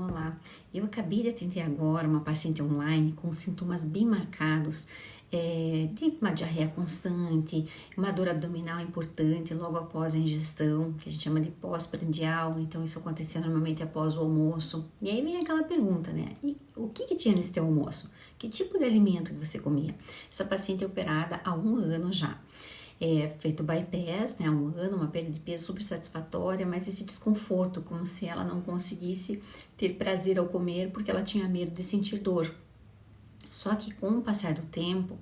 Olá, eu acabei de atender agora uma paciente online com sintomas bem marcados, de uma diarreia constante, uma dor abdominal importante logo após a ingestão, que a gente chama de pós-prandial, então isso acontecia normalmente após o almoço. E aí vem aquela pergunta, né? E o que tinha nesse teu almoço? Que tipo de alimento que você comia? Essa paciente é operada há 1 ano já. Feito bypass, né, há 1 ano, uma perda de peso super satisfatória, mas esse desconforto, como se ela não conseguisse ter prazer ao comer porque ela tinha medo de sentir dor. Só que com o passar do tempo,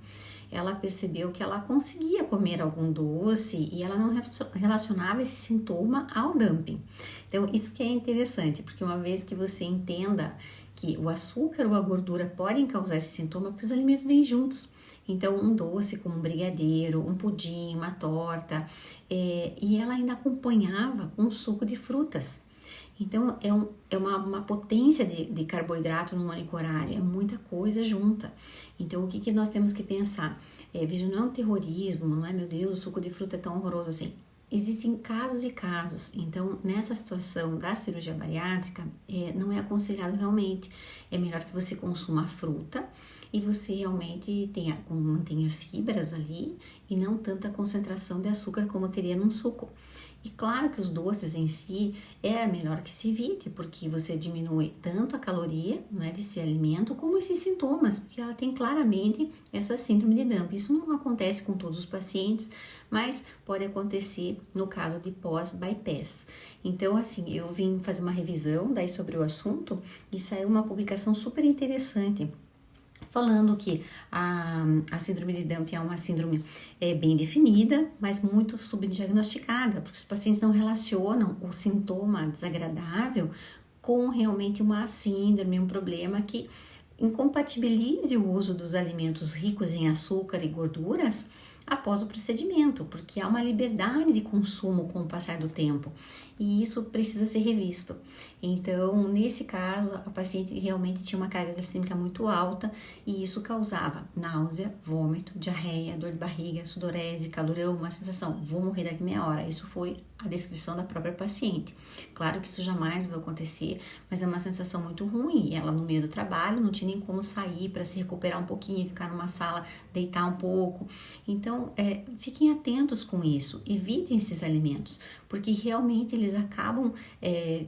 ela percebeu que ela conseguia comer algum doce e ela não relacionava esse sintoma ao dumping. Então, isso que é interessante, porque uma vez que você entenda que o açúcar ou a gordura podem causar esse sintoma, porque os alimentos vêm juntos. Então, um doce como um brigadeiro, um pudim, uma torta, e ela ainda acompanhava com um suco de frutas. Então, é uma potência de carboidrato num único horário, é muita coisa junta. Então, o que nós temos que pensar? Veja, não é um terrorismo, não é, meu Deus, o suco de fruta é tão horroroso assim. Existem casos e casos, então nessa situação da cirurgia bariátrica não é aconselhado realmente, é melhor que você consuma fruta e você realmente mantenha fibras ali e não tanta concentração de açúcar como teria num suco. E claro que os doces em si é melhor que se evite, porque você diminui tanto a caloria, né, desse alimento, como esses sintomas, porque ela tem claramente essa síndrome de dumping. Isso não acontece com todos os pacientes, mas pode acontecer no caso de pós-bypass. Então, assim, eu vim fazer uma revisão daí sobre o assunto e saiu uma publicação super interessante, falando que a síndrome de Dumping é uma síndrome bem definida, mas muito subdiagnosticada, porque os pacientes não relacionam o sintoma desagradável com realmente uma síndrome, um problema que incompatibilize o uso dos alimentos ricos em açúcar e gorduras após o procedimento, porque há uma liberdade de consumo com o passar do tempo e isso precisa ser revisto. Então, nesse caso, a paciente realmente tinha uma carga glicêmica muito alta e isso causava náusea, vômito, diarreia, dor de barriga, sudorese, calorão, uma sensação, vou morrer daqui meia hora. Isso foi a descrição da própria paciente. Claro que isso jamais vai acontecer, mas é uma sensação muito ruim. Ela no meio do trabalho não tinha nem como sair para se recuperar um pouquinho, ficar numa sala, deitar um pouco. Então, fiquem atentos com isso, evitem esses alimentos, porque realmente eles acabam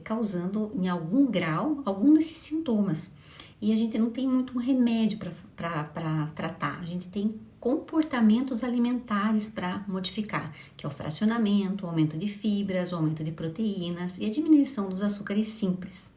causando em algum grau algum desses sintomas. E a gente não tem muito remédio para tratar, a gente tem comportamentos alimentares para modificar, que é o fracionamento, o aumento de fibras, o aumento de proteínas e a diminuição dos açúcares simples.